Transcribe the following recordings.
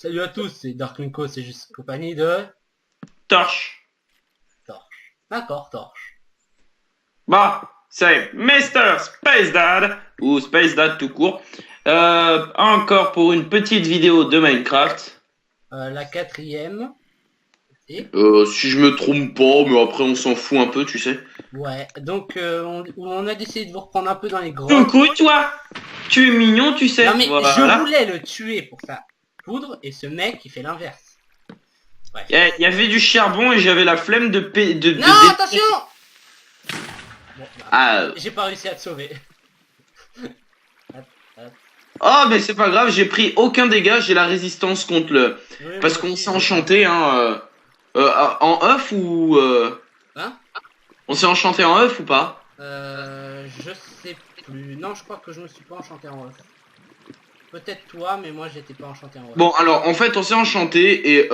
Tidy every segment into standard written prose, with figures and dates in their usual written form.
Salut à tous, c'est Darklinko, c'est juste compagnie de... Torche. Torche. D'accord, Torche. Bon, c'est Mr. Space Dad, ou Space Dad tout court. Encore pour une petite vidéo de Minecraft. La quatrième. Et... si je me trompe pas, mais après on s'en fout un peu, tu sais. Ouais, donc on a décidé de vous reprendre un peu dans les grottes. Coucou toi, tu es mignon, tu sais. Non mais voilà. je voulais le tuer pour sa poudre, et ce mec il fait l'inverse. Ouais. Il y avait du charbon et j'avais la flemme de... Non, attention. Bon, bah, Ah. j'ai pas réussi à te sauver. Oh, mais c'est pas grave, j'ai pris aucun dégât, j'ai la résistance contre le... Oui, Parce moi qu'on aussi, s'est enchanté, hein, en œuf ou... Hein? On s'est enchanté en œuf ou pas? Je sais plus. Non, je crois que je me suis pas enchanté en off. Peut-être toi, mais moi j'étais pas enchanté en off. Bon, alors, en fait, on s'est enchanté et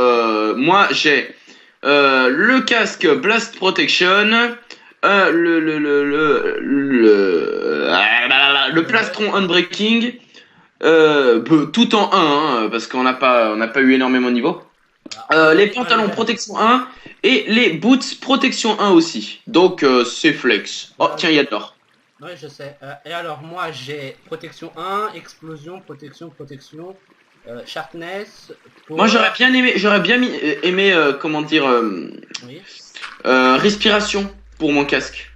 moi, j'ai le casque Blast Protection, le plastron Unbreaking, tout en 1, hein, parce qu'on n'a pas eu énormément de niveau. Les pantalons protection 1 et les boots protection 1 aussi. Donc, c'est flex. Oh, tiens, il y a de l'or. Ouais, je sais. Et alors, moi j'ai protection 1, explosion, protection, sharpness. Moi, j'aurais bien aimé, comment dire, Oui. respiration pour mon casque.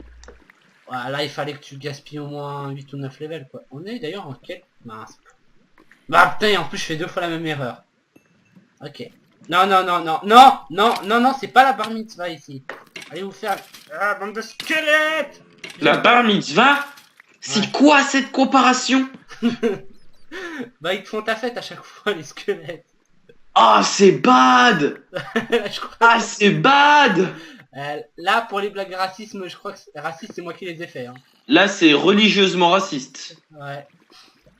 Voilà, il fallait que tu gaspilles au moins 8 ou 9 levels, quoi. On est d'ailleurs en quête. Mince. Bah putain, et en plus je fais 2 fois la même erreur. Ok. Non, non, non, non, non, non, non, non, c'est pas la bar mitzvah ici. Allez vous faire... Ah, bande de squelettes. La bar mitzvah? C'est Ouais. quoi cette comparaison? Bah ils te font ta fête à chaque fois, les squelettes. Ah, c'est bad! Je crois Ah, c'est bad! là, pour les blagues racisme, je crois que raciste, c'est moi qui les ai fait. Hein. Là, c'est religieusement raciste. Ouais.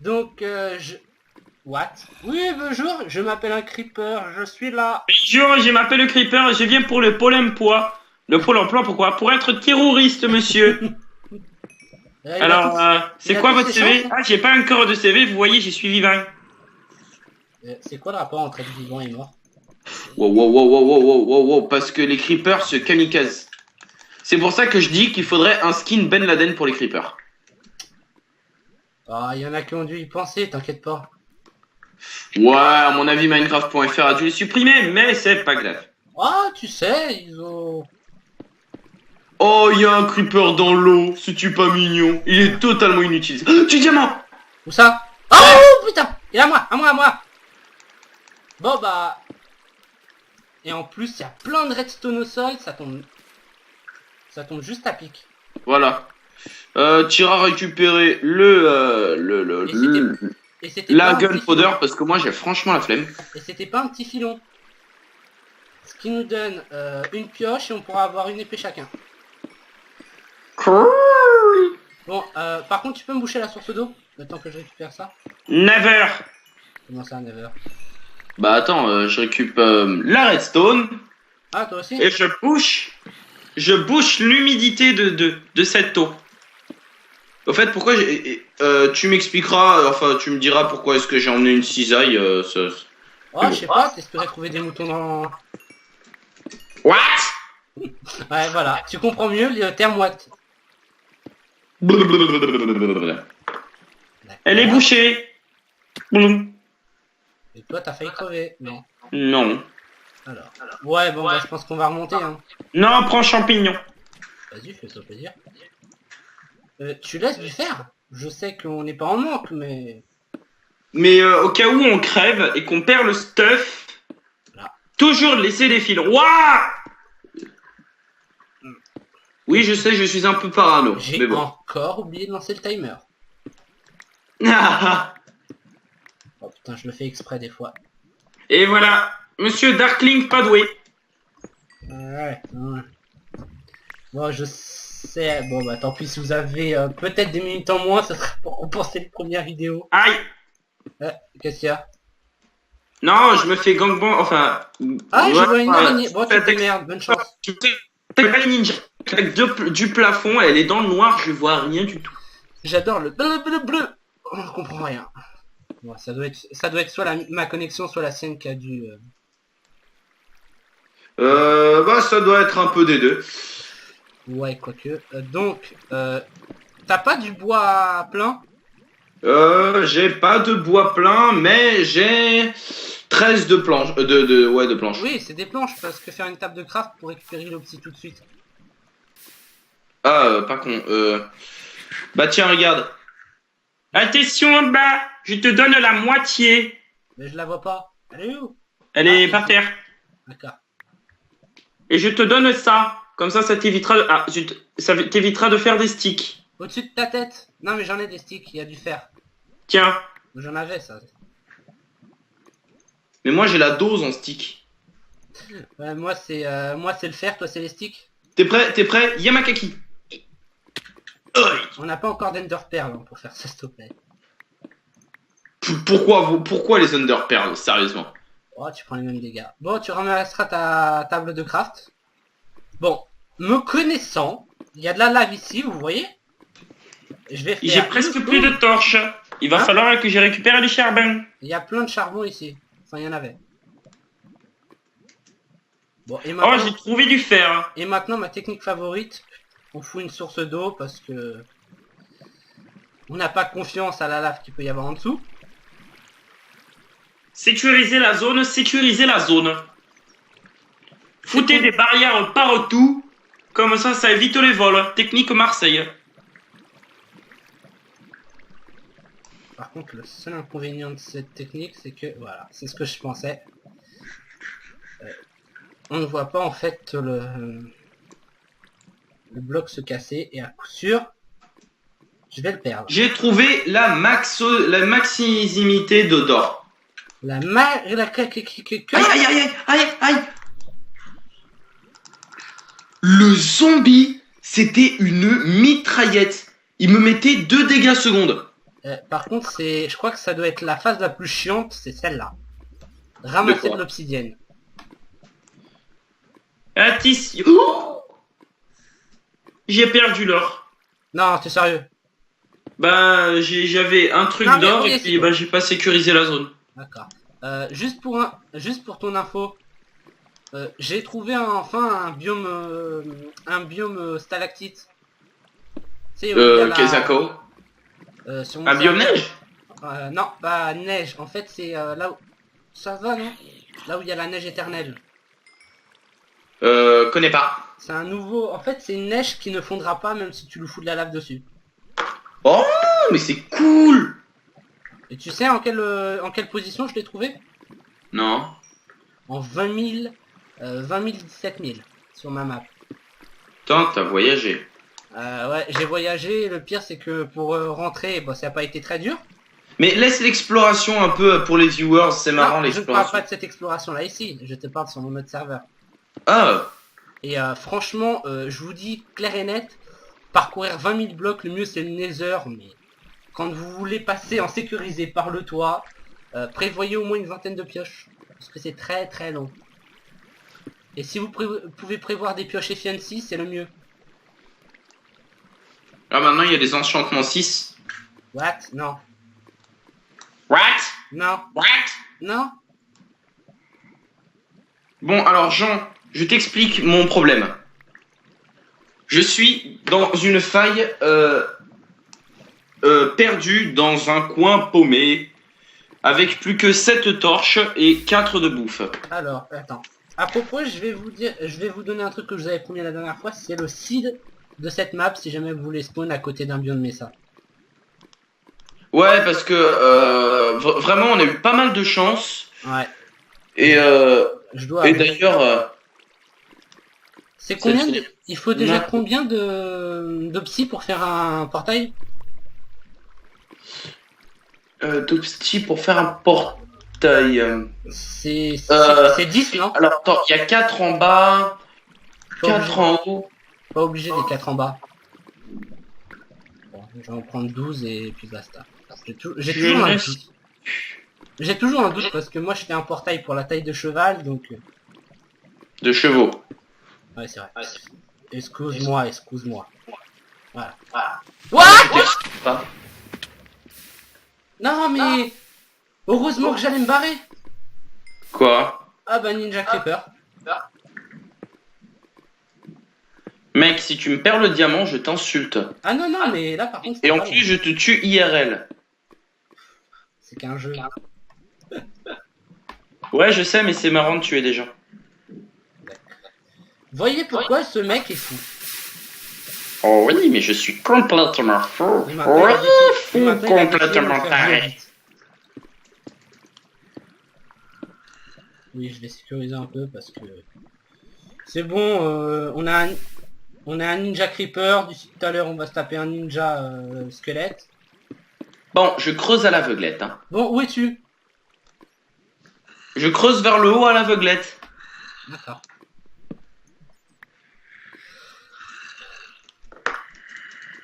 Donc, What? Oui, bonjour, je m'appelle un creeper, je suis là. Bonjour, je m'appelle le Creeper et je viens pour le pôle emploi. Le pôle emploi, pourquoi? Pour être terroriste, monsieur. Alors, c'est quoi votre CV? Ah, j'ai pas encore de CV, vous voyez, j'y suis vivant. C'est quoi le rapport entre être vivant et mort? Wow, wow, wow, wow, wow, wow, wow, wow, parce que les creepers se kamikazent. C'est pour ça que je dis qu'il faudrait un skin Ben Laden pour les creepers. Ah, il y en a qui ont dû y penser, t'inquiète pas. Ouais, à mon avis, Minecraft.fr a dû les supprimer, mais c'est pas grave. Ah, tu sais, ils ont... Oh, il y a un creeper dans l'eau, c'est-tu pas mignon? Il est totalement inutile. Oh, du diamant! Où ça? Oh, putain! Et à moi, à moi, à moi! Bon, bah... Et en plus, il y a plein de redstone au sol, ça tombe... Ça tombe juste à pic. Voilà. Tu iras récupérer la gunpowder parce que moi j'ai franchement la flemme. Et c'était pas un petit filon. Ce qui nous donne une pioche et on pourra avoir une épée chacun. Cool. Bon, par contre, tu peux me boucher la source d'eau? Le temps que je récupère ça? Never. Comment ça, never? Bah attends, je récupère la redstone. Ah, toi aussi? Et je bouche l'humidité de cette eau. Au fait, pourquoi tu m'expliqueras, enfin tu me diras pourquoi est-ce que j'ai emmené une cisaille. Oh, je sais pas, t'espérais trouver des moutons dans... What? Ouais, voilà, tu comprends mieux le terme what. Elle est bouchée. Et toi, t'as failli crever, non? Non. Alors. Ouais, bon, bah, je pense qu'on va remonter, hein. Non, prends champignon. Vas-y, fais-toi plaisir. Tu laisses du fer? Je sais qu'on n'est pas en manque, mais... Mais au cas où on crève et qu'on perd le stuff, là. Toujours laisser des fils. Ouah! Oui, je sais, je suis un peu parano. J'ai bon. encore oublié de lancer le timer. Oh putain, je le fais exprès des fois. Et voilà, Monsieur Darkling pas doué. Ouais. Bon, je sais. Bon, bah tant pis si vous avez peut-être des minutes en moins, ça sera pour compenser les premières vidéos. Aïe! Qu'est-ce qu'il y a? Non, je me fais gangbang, enfin... Ah, je ouais, vois une araignée. Bon, tu te démerdes, bonne chance. La ninja du plafond, elle est dans le noir, je vois rien du tout. J'adore le bleu. Oh, je comprends rien. Bon, ça doit être soit ma connexion, soit la sienne qui a dû... Bah ça doit être un peu des deux. Ouais, quoique. Donc, t'as pas du bois plein? J'ai pas de bois plein, mais j'ai 13 de planches. De planches. Oui, c'est des planches, parce que faire une table de craft pour récupérer l'opsie tout de suite. Ah, pas con. Bah tiens, regarde. Attention, bas, je te donne la moitié. Mais je la vois pas. Elle est où? Elle est par terre. D'accord. Et je te donne ça. Comme ça t'évitera ça t'évitera de faire des sticks. Au-dessus de ta tête. Non, mais j'en ai des sticks, il y a du fer. Tiens. J'en avais, ça. Mais moi j'ai la dose en stick. Ouais, moi, c'est le fer, toi, c'est les sticks. T'es prêt? Yamakaki. On n'a pas encore d'Ender Pearl hein, pour faire ça, s'il te plaît. Pourquoi les Under Pearls, sérieusement? Oh, tu prends les mêmes dégâts. Bon, tu ramasseras ta table de craft. Bon, me connaissant, il y a de la lave ici, vous voyez? Je vais faire... J'ai presque plus de torches. Il va falloir que je récupère du charbon. Il y a plein de charbon ici. Enfin, il y en avait. Bon, et Oh, maintenant... j'ai trouvé du fer. Et maintenant, ma technique favorite, on fout une source d'eau parce que... On n'a pas confiance à la lave qu'il peut y avoir en dessous. Sécuriser la zone, sécuriser la zone. Foutez des barrières partout. Comme ça évite les vols. Technique Marseille. Par contre, le seul inconvénient de cette technique, c'est que... Voilà, c'est ce que je pensais. On ne voit pas en fait le bloc se casser et à coup sûr, je vais le perdre. J'ai trouvé la maximité d'or. Aïe Aïe. Le zombie, c'était une mitraillette. Il me mettait 2 dégâts secondes. Par contre, je crois que ça doit être la phase la plus chiante, c'est celle-là. Ramasser de l'obsidienne. Attention. J'ai perdu l'or. Non, t'es sérieux? Ben, j'avais un truc d'or et puis j'ai pas sécurisé la zone. D'accord. Juste pour ton info, j'ai trouvé enfin un biome stalactite. Kesako. Un biome neige? Non, pas neige. En fait, c'est là où... Ça va, non? Là où il y a la neige éternelle. Connais pas. C'est un nouveau... En fait, c'est une neige qui ne fondra pas même si tu lui fous de la lave dessus. Oh, mais c'est cool! Et tu sais en quelle position je l'ai trouvé? Non. En 20 000... 17 000 sur ma map. Tant t'as voyagé. Ouais, j'ai voyagé. Le pire, c'est que pour rentrer, bon, ça n'a pas été très dur. Mais laisse l'exploration un peu pour les viewers, c'est marrant l'exploration. Je ne parle pas de cette exploration-là ici. Je te parle sur mon autre serveur. Ah. Et franchement, je vous dis clair et net, parcourir 20 000 blocs, le mieux c'est le Nether, mais quand vous voulez passer en sécurisé par le toit, prévoyez au moins une vingtaine de pioches, parce que c'est très très long. Et si vous pouvez prévoir des pioches efficiency, c'est le mieux. Ah, maintenant il y a des enchantements 6. What? Non. What? Non. What? Non. Bon, alors Jean, je t'explique mon problème. Je suis dans une faille perdue dans un coin paumé avec plus que 7 torches et 4 de bouffe. Alors, attends. À propos, je vais vous donner un truc que je vous avais promis la dernière fois, c'est le seed de cette map si jamais vous voulez spawn à côté d'un biome Mesa. Ouais, parce que vraiment on a eu pas mal de chance. Ouais. Et d'ailleurs... c'est combien il faut déjà combien de psy pour faire un portail? De psy pour faire un portail... C'est 10, non? Alors attends, il y a 4 en bas, 4 en haut. Pas obligé des 4 en bas. Bon, je vais en prendre 12 et puis basta. J'ai toujours un doute parce que moi je fais un portail pour la taille de cheval, donc... De chevaux. Ouais, c'est vrai. Excuse-moi. Voilà. What? Pas. Non, mais... Heureusement que j'allais me barrer. Quoi? Ah bah Ninja Creeper. Mec, si tu me perds le diamant, je t'insulte. Ah non, non, mais là par contre... Et en pas plus, bon. je te tue IRL. C'est qu'un jeu. Ouais, je sais, mais c'est marrant de tuer des gens. Voyez pourquoi ce mec est fou. Oh oui, mais je suis complètement fou. Il Oui, m'appelle fou, il a décidé de me complètement faire taré. jouer vite. Oui, je vais sécuriser un peu parce que... C'est bon, on a un Ninja Creeper. D'ici tout à l'heure, on va se taper un Ninja Squelette. Bon, je creuse à l'aveuglette. Hein. Bon, où es-tu? Je creuse vers le haut à l'aveuglette. D'accord.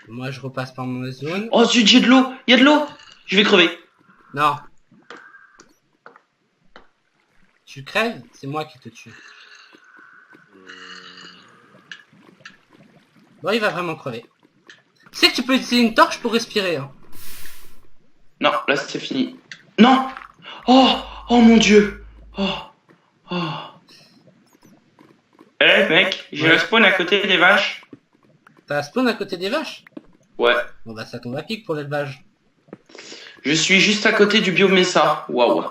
Moi, je repasse par mon zone. Oh zut, j'ai de l'eau. Il y a de l'eau. Je vais crever. Non. Tu crèves, c'est moi qui te tue. Bon, il va vraiment crever. Tu sais que tu peux utiliser une torche pour respirer. Hein. Non, là c'est fini. Non. Oh, oh mon dieu. Oh, oh. Eh mec, j'ai Ouais. le spawn à côté des vaches. T'as un spawn à côté des vaches? Ouais. Bon bah ça tombe à pic pour l'élevage. Je suis juste à côté du biomessa. Waouh.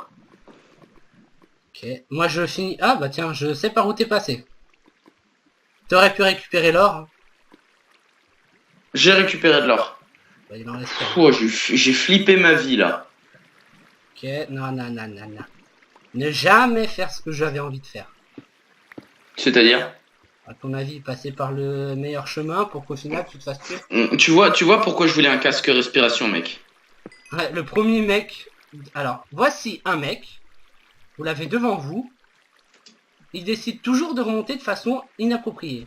Ok. Moi je finis... Ah bah tiens, je sais par où t'es passé. T'aurais pu récupérer l'or. Hein. J'ai récupéré de l'or. Bah, il en reste pas. Oh, j'ai flippé ma vie là. Ok, non, non, non, non, non. Ne jamais faire ce que j'avais envie de faire. C'est-à-dire? À ton avis, passer par le meilleur chemin pour qu'au final tu te fasses tuer. Tu vois pourquoi je voulais un casque respiration, mec. Ouais, le premier mec... Alors, voici un mec. Vous l'avez devant vous. Il décide toujours de remonter de façon inappropriée.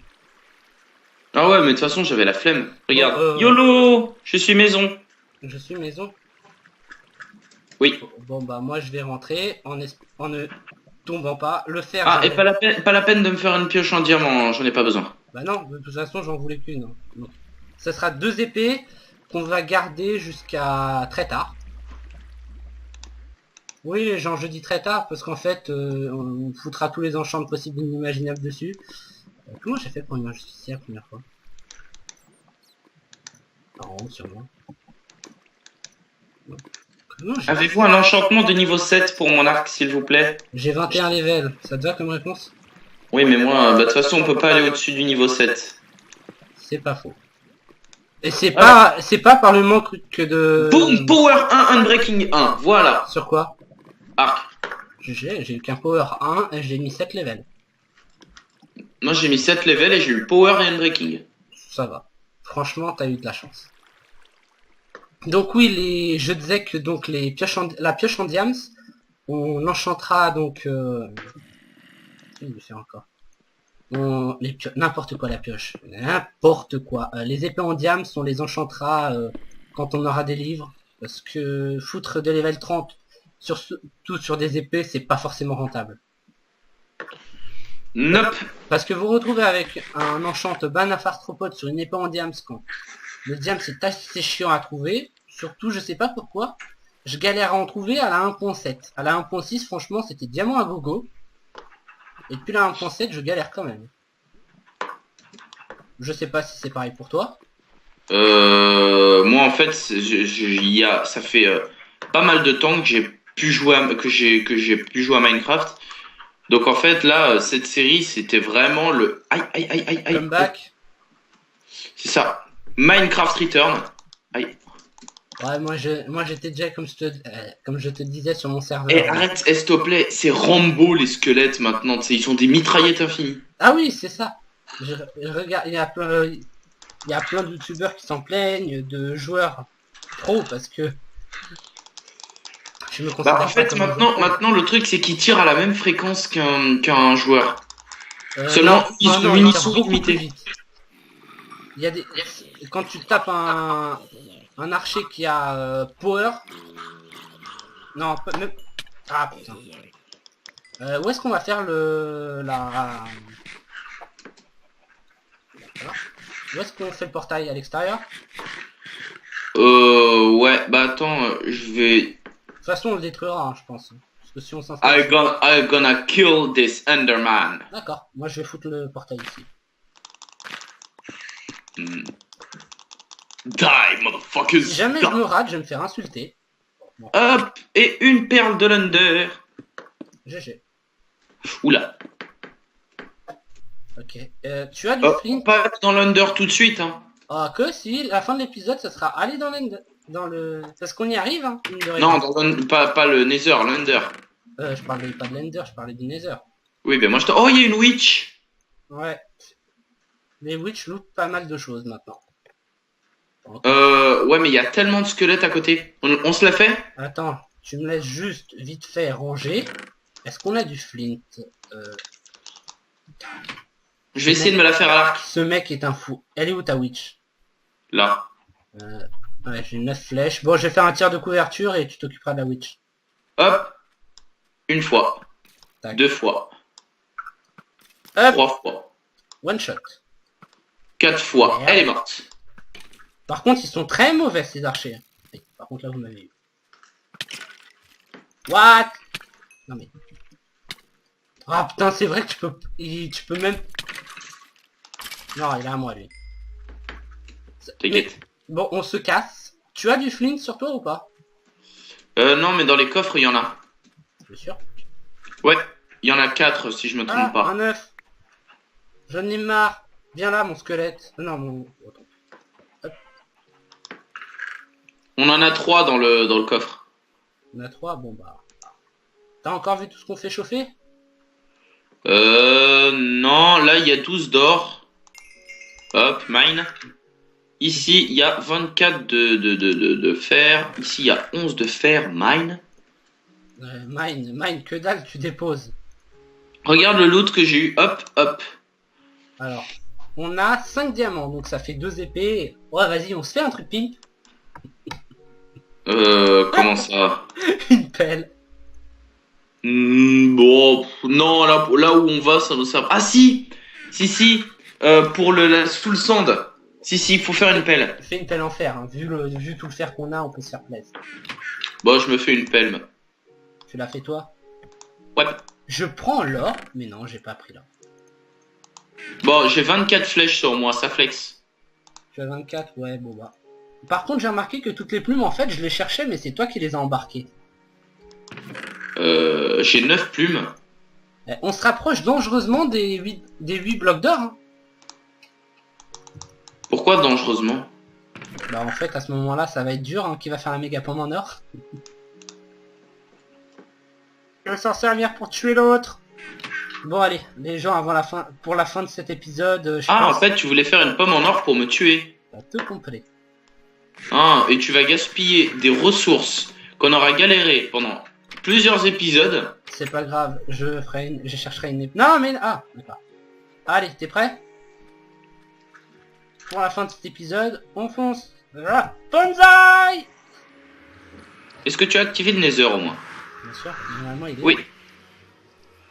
Ah ouais, mais de toute façon, j'avais la flemme. Regarde. Bon, YOLO, je suis maison. Je suis maison. Oui. Bon bah moi je vais rentrer en ne tombant pas. Le fer... Ah, j'en et ai- pas la peine de me faire une pioche en diamant, j'en ai pas besoin. Bah non, de toute façon j'en voulais qu'une. Hein. Donc, ça sera 2 épées qu'on va garder jusqu'à très tard. Oui les gens, je dis très tard parce qu'en fait on foutra tous les enchantements possibles et inimaginables dessus. Comment j'ai fait pour une injustice la première fois? En haut sûrement. Comment j'ai... Avez-vous un enchantement de niveau 7 pour mon arc, s'il vous plaît? J'ai 21 levels, ça te va comme réponse? Oui, mais moi, de toute façon, on peut pas aller au-dessus du niveau 7. C'est pas faux. Et c'est pas par le manque que de... Boom, power 1, unbreaking 1, voilà. Sur quoi? Arc. J'ai eu qu'un power 1 et j'ai mis 7 levels. Moi, j'ai mis 7 levels et j'ai eu power et unbreaking. Ça va. Franchement, t'as eu de la chance. Donc oui, je disais que donc la pioche en diams, on enchantera donc... Qu'est-ce qu'il veut faire encore? N'importe quoi la pioche. N'importe quoi. Les épées en diams, on les enchantera quand on aura des livres. Parce que foutre de level 30 tout sur des épées, c'est pas forcément rentable. Nope. Parce que vous retrouvez avec un enchant Banaf Arthropode sur une épée en diams quand le diams c'est assez chiant à trouver. Surtout, je sais pas pourquoi, je galère à en trouver à la 1.7. À la 1.6, franchement, c'était diamant à gogo. Et depuis la 1.7, je galère quand même. Je sais pas si c'est pareil pour toi. Moi, en fait, ça fait pas mal de temps que j'ai pu jouer que j'ai pu jouer à Minecraft. Donc en fait là, cette série, c'était vraiment le aïe aïe aïe aïe aïe. Comeback. C'est ça. Minecraft Return. Aïe. Ouais, moi j'étais déjà comme je te disais sur mon serveur. Et arrête, s'il te plaît, c'est Rambo les squelettes maintenant, tu sais, ils sont des mitraillettes infinies. Ah oui, c'est ça. Je regarde, il y a plein de youtubeurs qui s'en plaignent, de joueurs pro parce que je me considère Bah en fait pas comme un joueur pro. maintenant le truc c'est qu'ils tirent à la même fréquence qu'un joueur. non, Seulement ils non, sont non, unisons beaucoup plus limités. vite. Il y a des quand tu tapes un archer qui a power. Non, même... Ah putain. Où est-ce qu'on va faire la... Voilà. Où est-ce qu'on fait le portail? À l'extérieur? Ouais, bah attends, je vais toute façon, on le détruira, hein, je pense. Parce que si on s'en I'm gonna kill this Enderman. D'accord, moi je vais foutre le portail ici. Die, motherfuckers. Si jamais je me rate, je vais me faire insulter. Hop, et une perle de l'Under. GG. Oula. Ok. Tu as du Oh, flint? pas dans l'Under tout de suite, hein. Ah, que si, la fin de l'épisode, ça sera aller dans le... Parce qu'on y arrive, hein. mine de rien. Non, pas le Nether, l'Under. Je parlais pas de l'Ender, je parlais du Nether. Oui, ben moi je te... Oh, il y a une witch. Ouais. Les witch lootent pas mal de choses maintenant. Ouais, mais il y a tellement de squelettes à côté. On se la fait? Attends, tu me laisses juste vite fait ranger. Est-ce qu'on a du flint? Je vais essayer de me la faire à l'arc. Ce mec est un fou. Elle est où ta witch? Là. Ouais, j'ai 9 flèches. Bon, je vais faire un tir de couverture et tu t'occuperas de la witch. Hop. Une fois. Tac. 2 fois. Hop. 3 fois. One shot. 4 fois. Merde. Elle est morte. Par contre, ils sont très mauvais ces archers. Oui, par contre, là, vous m'avez eu. What? Non mais... Ah putain, c'est vrai que tu peux même... Non, il est à moi, lui. T'inquiète. Bon, on se casse. Tu as du flint sur toi ou pas? Non, mais dans les coffres, il y en a. Bien sûr. Ouais. Il y en a 4 si je me trompe Ah, pas. un œuf. J'en ai marre. Viens là, mon squelette. Non, mon... Attends. On en a 3 dans le coffre. On a 3, bon bah... T'as encore vu tout ce qu'on fait chauffer? Non, là il y a 12 d'or. Hop, mine. Ici il y a 24 de fer. Ici il y a 11 de fer, mine. Mine, que dalle, tu déposes. Regarde le loot que j'ai eu, hop, hop. Alors, on a 5 diamants, donc ça fait 2 épées. Ouais, vas-y, on se fait un truc pimp. Comment ça? Une pelle. Bon, non, là où on va, ça nous sert. Ah si, pour la full sand. Si, il faut faire une pelle. Fais une pelle en fer, hein. Vu tout le fer qu'on a, on peut se faire plaisir. Bon, je me fais une pelle. Tu l'as fait toi? Ouais. Je prends l'or, mais non, j'ai pas pris l'or. Bon, j'ai 24 flèches sur moi, ça flex. Tu as 24, ouais, bon bah. Par contre, j'ai remarqué que toutes les plumes, en fait, je les cherchais, mais c'est toi qui les as embarquées. J'ai 9 plumes. On se rapproche dangereusement des 8 blocs d'or. Hein. Pourquoi dangereusement? Bah en fait, à ce moment-là, ça va être dur, hein, qui va faire un méga pomme en or. Il va s'en servir pour tuer l'autre. Bon allez, les gens, pour la fin de cet épisode, je pense... en fait, tu voulais faire une pomme en or pour me tuer. Tout complet. Ah, et tu vas gaspiller des ressources qu'on aura galéré pendant plusieurs épisodes. C'est pas grave, je chercherai une... Non mais... Ah, d'accord. Allez, t'es prêt? Pour la fin de cet épisode, on fonce. Ah, Bonsaï! Est-ce que tu as activé le Nether au moins? Bien sûr, normalement il est... Oui.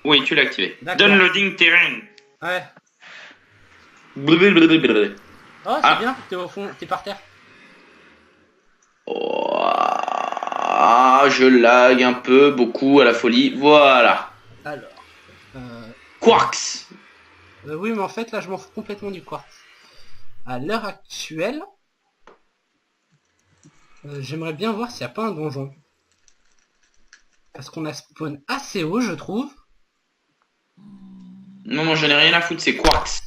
Oui, tu l'as activé. D'accord. Downloading terrain. Ouais. Blablabla. Oh, c'est bien, t'es au fond, t'es par terre. Oh, je lag un peu, beaucoup, à la folie. Voilà. Alors... Quarks. oui, mais en fait, là, je m'en fous complètement du quartz. À l'heure actuelle... j'aimerais bien voir s'il n'y a pas un donjon. Parce qu'on a spawn assez haut, je trouve. Non, moi, je n'ai rien à foutre, c'est Quarks.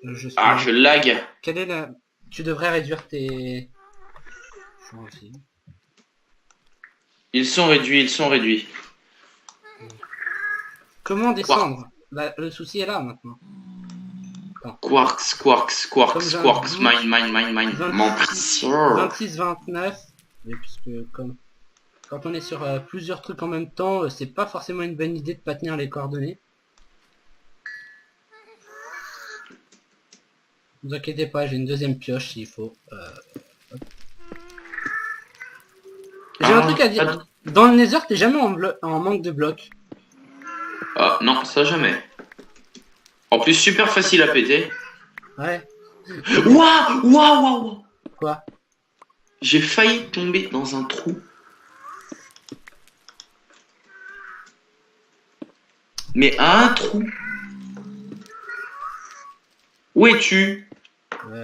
Je suis... Je lag. Quelle est la... Tu devrais réduire tes... Ils sont réduits. Comment descendre? Le souci est là, maintenant. Quarks, mine. 26, 29. Mais puisque comme... Quand on est sur plusieurs trucs en même temps, c'est pas forcément une bonne idée de pas tenir les coordonnées. Ne vous inquiétez pas, j'ai une deuxième pioche s'il faut. J'ai un truc à dire. Dans le Nether, t'es jamais en manque de blocs. Ah non, ça jamais. En plus, super facile à péter. Ouais. Waouh. Quoi? J'ai failli tomber dans un trou. Mais à un trou. Où es-tu?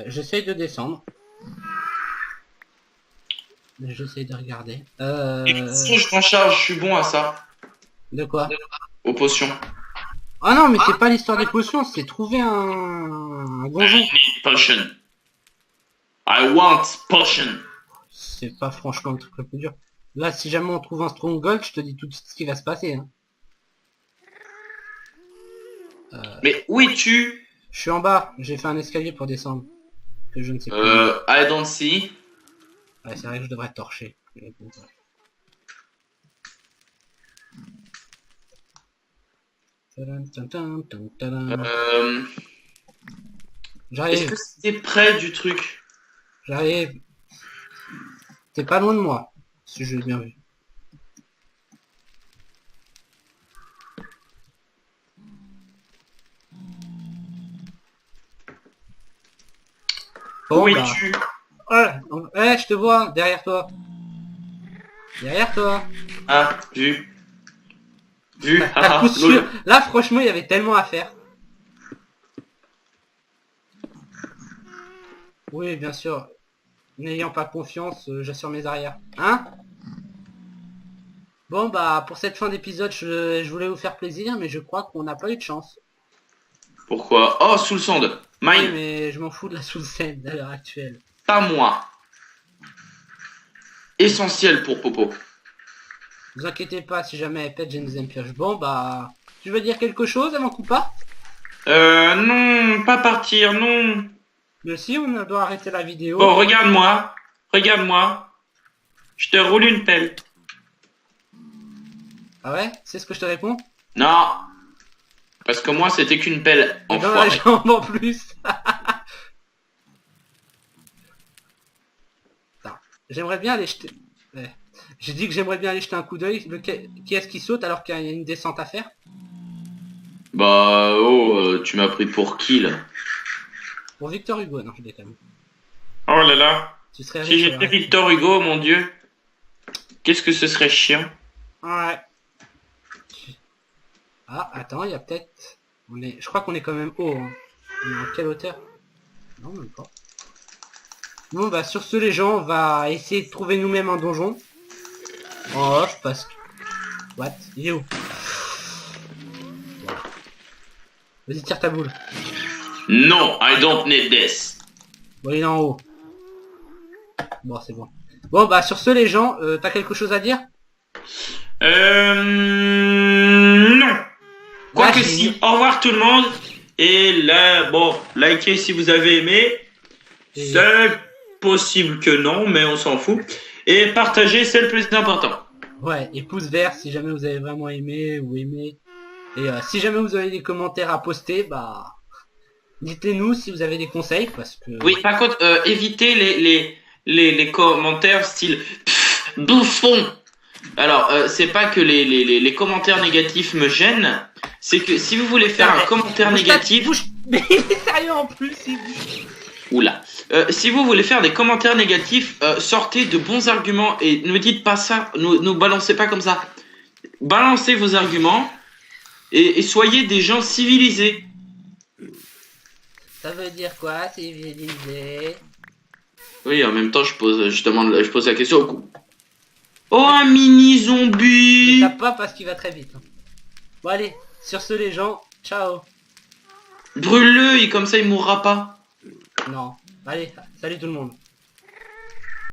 J'essaye de descendre. J'essaye de regarder. Si je m'en charge, je suis bon à ça. De quoi? Aux potions. Ah non, mais c'est pas l'histoire des potions, c'est trouver un donjon. I need potion. I want potion. C'est pas franchement le truc le plus dur. Là, si jamais on trouve un stronghold, je te dis tout de suite ce qui va se passer. Hein. Mais où es-tu? Je suis en bas, j'ai fait un escalier pour descendre. Que je ne sais pas. I don't see. Ouais, c'est vrai que je devrais torcher. Mais bon, ouais. Tadam, tadam, tadam, tadam. Est-ce J'arrive, que c'était près du truc? j'arrive. T'es pas loin de moi, si je l'ai bien vu. Bon, Où bah. es-tu? Ouais, je te vois, derrière toi. Derrière toi. Ah, vu. Vu. À coup sûr. Là, franchement, il y avait tellement à faire. Oui, bien sûr. N'ayant pas confiance, j'assure mes arrières. Hein? Bon, bah, pour cette fin d'épisode, je voulais vous faire plaisir, mais je crois qu'on n'a pas eu de chance. Pourquoi? Oh, sous le sonde. Oui, Mine. mais je m'en fous de la sous-scène à l'heure actuelle. Pas moi. Essentiel pour Popo. Vous inquiétez pas, si jamais elle pète, j'ai une deuxième pioche. Bon, bah, tu veux dire quelque chose avant qu'on parte? Non, pas partir, non. Mais si, on doit arrêter la vidéo. Bon, regarde-moi. Regarde-moi. Je te roule une pelle. Ah ouais? C'est ce que je te réponds? Non. Parce que moi, c'était qu'une pelle. Et dans la Enfoiré. jambe en plus. Attends, j'aimerais bien aller jeter... Ouais. J'ai dit que j'aimerais bien aller jeter un coup d'œil. Qui est-ce qui saute alors qu'il y a une descente à faire? Bah, oh, tu m'as pris pour qui, là? Pour Victor Hugo, non, je déconne. Oh là là. Tu serais Si riche, j'étais alors. Victor Hugo, mon dieu. Qu'est-ce que ce serait chiant. Ouais. Ah, attends, il y a peut-être... Je crois qu'on est quand même haut. Hein. On est à quelle hauteur? Non, même pas. Bon, bah, sur ce, les gens, on va essayer de trouver nous-mêmes un donjon. En off, parce que... What? Il est où? Vas-y, tire ta boule. Non, I don't need this. Bon, il est en haut. Bon, c'est bon. Bon, bah, sur ce, les gens, t'as quelque chose à dire? Non. Quoique Là, si. Au revoir tout le monde. Et là, bon, likez si vous avez aimé. Et- C'est possible que non, mais on s'en fout. Et partagez, c'est le plus important. Ouais, et pouce vert si jamais vous avez vraiment aimé ou aimé. Et si jamais vous avez des commentaires à poster, bah... Dites-les-nous si vous avez des conseils, parce que... Oui, par contre, évitez les commentaires style pff, bouffon. Alors, c'est pas que les commentaires négatifs me gênent, c'est que si vous voulez faire un commentaire négatif... Mais il est sérieux en plus, il bouge. Oula. Si vous voulez faire des commentaires négatifs, sortez de bons arguments et ne dites pas ça, ne balancez pas comme ça. Balancez vos arguments et soyez des gens civilisés. Ça veut dire quoi, civilisé? Oui, en même temps, je pose la question. Oh, un mini Ne zombie! tape pas parce qu'il va très vite. Hein. Bon allez, sur ce les gens, ciao. Brûle-le et comme ça il mourra pas. Non, allez, salut tout le monde.